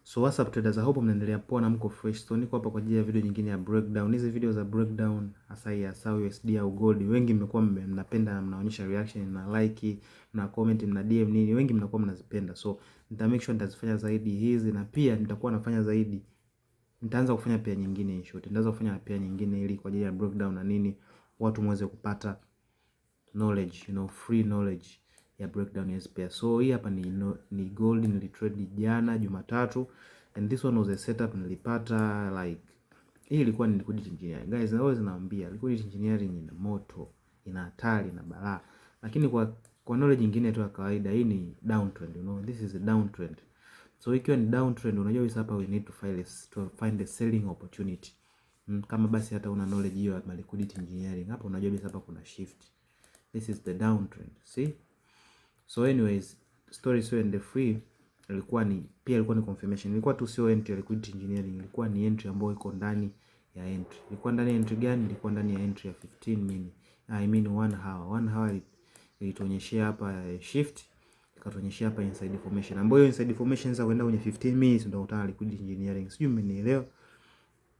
So what's up traders, I hope mnaendelea poa na mko fresh. So niko hapa kwa ajili ya video nyingine ya breakdown. Hizi video za breakdown hasa ya SAWI USD au gold, wengi mmekuwa mnapenda na mnaonyesha reaction na like na comment na DM nini, wengi mnakuwa mnazipenda. So nita make sure nitazifanya zaidi hizi, na pia nitakuwa nafanya zaidi, nitaanza kufanya pia nyingine in short. Nitaanza kufanya pia nyingine ili kwa ajili ya breakdown na nini, watu muweze kupata knowledge, free knowledge ya breakdown ya pair. So hii hapa ni gold nilitrade jana Jumatatu, and this one was a setup nilipata like, hii ilikuwa ni liquidity engineering. Guys, I always naambia liquidity engineering ina moto, ina hatari na balaa. Lakini kwa knowledge nyingine tu ya kawaida, hii ni downtrend, this is a downtrend. So ikiwa ni downtrend, unajua hivi hapa we need to find a selling opportunity. Kama basi hata una knowledge hiyo ya liquidity engineering, hapa unajua hivi hapa kuna shift. This is the downtrend. See? So anyways, story so and the free ilikuwa ni confirmation. Ilikuwa tu sio entry ya liquidity engineering, ilikuwa ni entry ambayo iko ndani ya entry. Ilikuwa ndani ya entry gani? Ilikuwa ndani ya entry ya 15 minute. I mean 1 hour. 1 hour ilituonyeshia hapa shift, ikatuonyeshia hapa inside formation. Ambayo inside formation sasa kwenda kwenye 15 minutes ndio utana liquidity engineering. Sijui mmenielewa?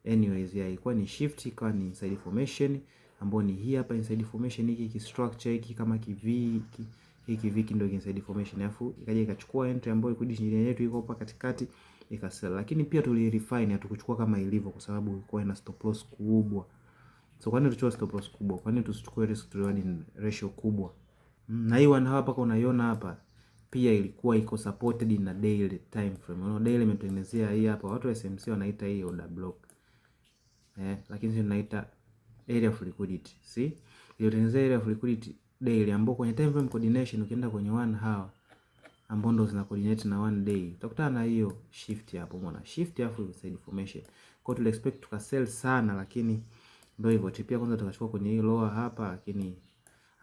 Anyways, ilikuwa ni shift, ikawa ni inside formation ambayo ni hii hapa inside formation. Hiki structure hiki kama hiki viki ndio inside formation, alafu ikaja ikachukua entry ambayo liquidity engineering yetu iko hapa katikati ikasell. Lakini pia refine, hatukuchukua kama ilivyo kwa sababu ilikuwa ina stop loss kubwa. So kwa nini tuchukue stop loss kubwa? Kwa nini tusichukue risk to reward ratio kubwa? Na hii 1 hour paka unaiona hapa pia ilikuwa iko supported na daily time frame. Daily imetengenezea hii hapa, watu wa SMC wanaita hii order block. Lakini sisi tunaita area of liquidity. See? Ilitengenezea area of liquidity daily, ambapo kwenye time frame coordination ukienda kwenye 1 hour ambapo ndo zina coordinate na 1 day, utakutana na hiyo shift hapo, umeona shift afu inside formation. Kwa hiyo expect tukasell sana, lakini ndio hivyo pia. Kwanza tukachukua kwenye hii lower hapa, lakini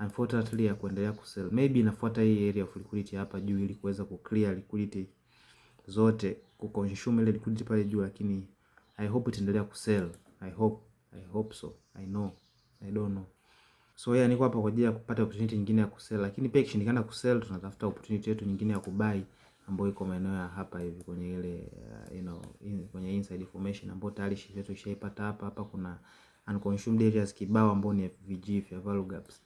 unfortunately ya kuendelea kusell. Maybe inafuata hii area of liquidity hapa juu ili kuweza ku clear liquidity zote, kuconsume ile liquidity pale juu, lakini I hope itaendelea kusell. I hope so. I don't know. So niko hapa kwa ajili ya kupata opportunity nyingine ya kusell, lakini pia ikishindikana kusell tunatafuta opportunity yetu nyingine ya kubuy ambayo iko maeneo ya hapa hivi kwenye ile kwenye inside formation ambayo tayari shift yetu ishaipata hapa. Hapa kuna unconsumed areas kibao ambao ni FVG, fair value gaps.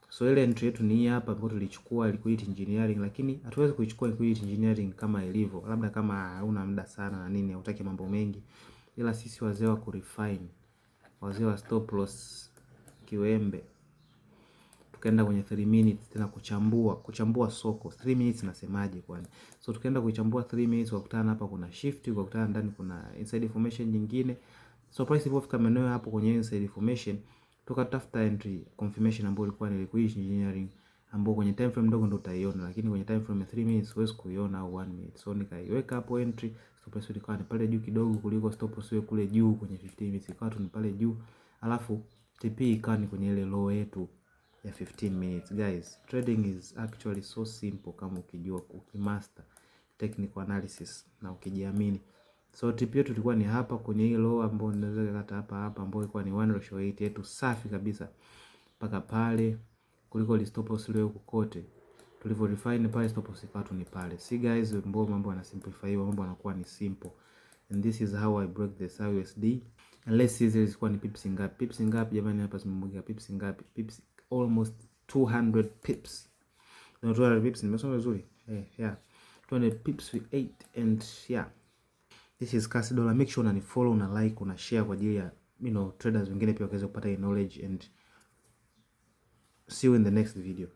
So ile entry yetu ni hii hapa ambayo tulichukua liquidity engineering, lakini hatuwezi kuichukua liquidity engineering kama ilivyo, labda kama hauna muda sana na nini, hutaki mambo mengi. Ila sisi wazee wa kurefine, wazee wa stop loss kiwembe, tukaenda kwenye 3 minutes tena kuchambua soko. 3 minutes nasemaje kwani? So tukaenda kuichambua 3 minutes, wakutana hapa kuna shift, wakutana ndani kuna inside formation nyingine. So price ilipofika maeneo hapo kwenye inside formation, tukatafuta entry confirmation ambayo ilikuwa ni liquidity engineering, ambayo kwenye time frame ndogo ndio utaiona, lakini kwenye time frame ya 3 minutes huwezi kuiona au 1 minute. So nikaiweka hapo entry, stop loss ilikuwa ni pale juu kidogo kuliko stop loss ile kule juu kwenye 15 minutes, ikawa tu ni pale juu, alafu TP ikawa ni kwenye ile low yetu ya 15 minutes. Guys, trading is actually so simple kama ukijua, ukimaster technical analysis na ukijiamini. So TP yetu tulikuwa ni hapa kwenye hii low ambayo ninaweza kata hapa ambayo ilikuwa ni 1/8 yetu safi kabisa mpaka pale, kuliko ile stop loss ile huko kote tulivyo refine pale, stop loss ikawa tu ni pale. See guys, mambo yana simplify, mambo yanakuwa ni simple, and this is how I break the SAWI USD. And let's see zilikuwa ni pips ngapi. Pips ngapi jamani? Hapa zimemwaga pips ngapi? Pips almost 200 pips. No, 200 pips nimesoma vizuri. 200 pips with 8, and this is Kasi Dollar. Make sure una follow, una like, una share kwa ajili ya traders wengine pia waweze kupata knowledge, and see you in the next video.